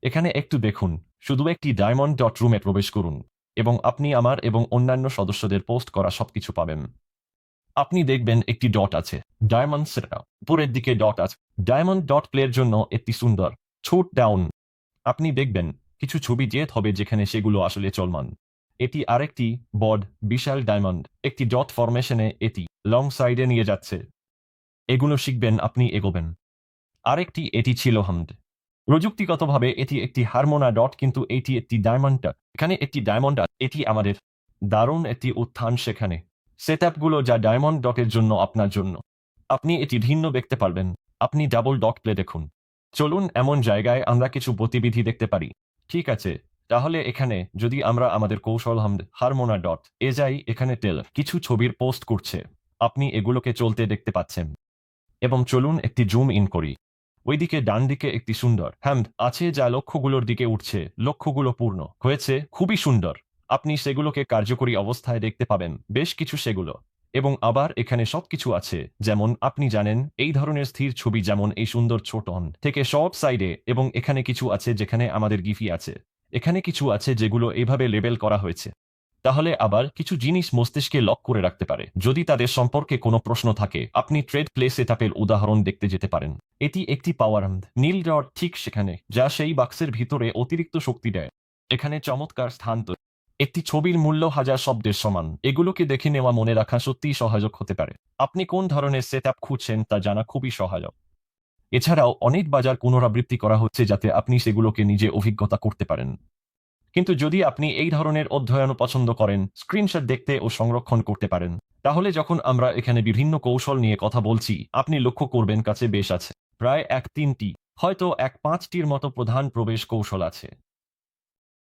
এখানে একটু দেখুন, শুধু একটি ডায়মন্ড ডট রুমে প্রবেশ করুন এবং আপনি আমার এবং অন্যান্য সদস্যদের পোস্ট করা সবকিছু পাবেন। আপনি দেখবেন একটি ডট আছে, ডায়মন্ড সেটা উপরের দিকে ডট আছে। ডায়মন্ড ডট প্লের জন্য একটি সুন্দর ছোট ডাউন। আপনি দেখবেন কিছু ছবি জেট হবে যেখানে সেগুলো আসলে চলমান। এটি আরেকটি বড বিশাল ডায়মন্ড, একটি ডট ফরমেশনে এটি লং সাইডে নিয়ে যাচ্ছে। এগুলো শিখবেন আপনি এগোবেন। আরেকটি এটি ছিল হামদ। প্রযুক্তিগতভাবে এটি একটি হারমোনা ডট, কিন্তু এটি একটি ডায়মন্ড। এখানে একটি ডায়মন্ড আছে, এটি আমাদের দারুণ একটি উত্থান সেখানে। সেটআপগুলো যা ডায়মন্ড ডটের জন্য আপনার জন্য। আপনি এটি ভিন্ন দেখতে পারবেন। আপনি ডাবল ডট প্লে দেখুন। চলুন এমন জায়গায় আমরা কিছু গতিবিধি দেখতে পারি। ঠিক আছে, তাহলে এখানে যদি আমরা আমাদের কৌশল হামদ হারমোনা ডট এ যাই, এখানে টেল কিছু ছবির পোস্ট করছে। আপনি এগুলোকে চলতে দেখতে পাচ্ছেন। এবং চলুন একটি জুম ইন করি। ওইদিকে ডান দিকে একটি সুন্দর হ্যান্ড আছে যা লক্ষ্যগুলোর দিকে উঠছে। লক্ষ্যগুলো পূর্ণ হয়েছে, খুবই সুন্দর। আপনি সেগুলোকে কার্যকরী অবস্থায় দেখতে পাবেন, বেশ কিছু সেগুলো। এবং আবার এখানে সবকিছু আছে, যেমন আপনি জানেন এই ধরনের স্থির ছবি, যেমন এই সুন্দর ছোট থেকে সব সাইডে। এবং এখানে কিছু আছে যেখানে আমাদের গিফি আছে। এখানে কিছু আছে যেগুলো এভাবে লেবেল করা হয়েছে। তাহলে আবার কিছু জিনিস মস্তিষ্কে লক করে রাখতে পারে। যদি তাদের সম্পর্কে কোনো প্রশ্ন থাকে, আপনি ট্রেড প্লে সেটআপের উদাহরণ দেখতে যেতে পারেন। এটি একটি পাওয়ার আর্ম নীল ডট ঠিক সেখানে, যা সেই বাক্সের ভিতরে অতিরিক্ত শক্তি দেয়। এখানে চমৎকার স্থান তো। একটি ছবির মূল্য হাজার শব্দের সমান। এগুলোকে দেখে নেওয়া মনে রাখা সত্যিই সহায়ক হতে পারে। আপনি কোন ধরনের সেটআপ খুঁজছেন তা জানা খুবই সহায়ক। এছাড়াও অনেক বাজার পুনরাবৃত্তি করা হচ্ছে যাতে আপনি সেগুলোকে নিজে অভিজ্ঞতা করতে পারেন। কিন্তু যদি আপনি এই ধরনের অধ্যয়ন পছন্দ করেন, স্ক্রিনশট দেখতে ও সংরক্ষণ করতে পারেন। তাহলে যখন আমরা এখানে বিভিন্ন কৌশল নিয়ে কথা বলছি, আপনি লক্ষ্য করবেন কাছে বেশ আছে প্রায় 1-3টি, হয়তো 1-5টির মতো প্রধান প্রবেশ কৌশল আছে।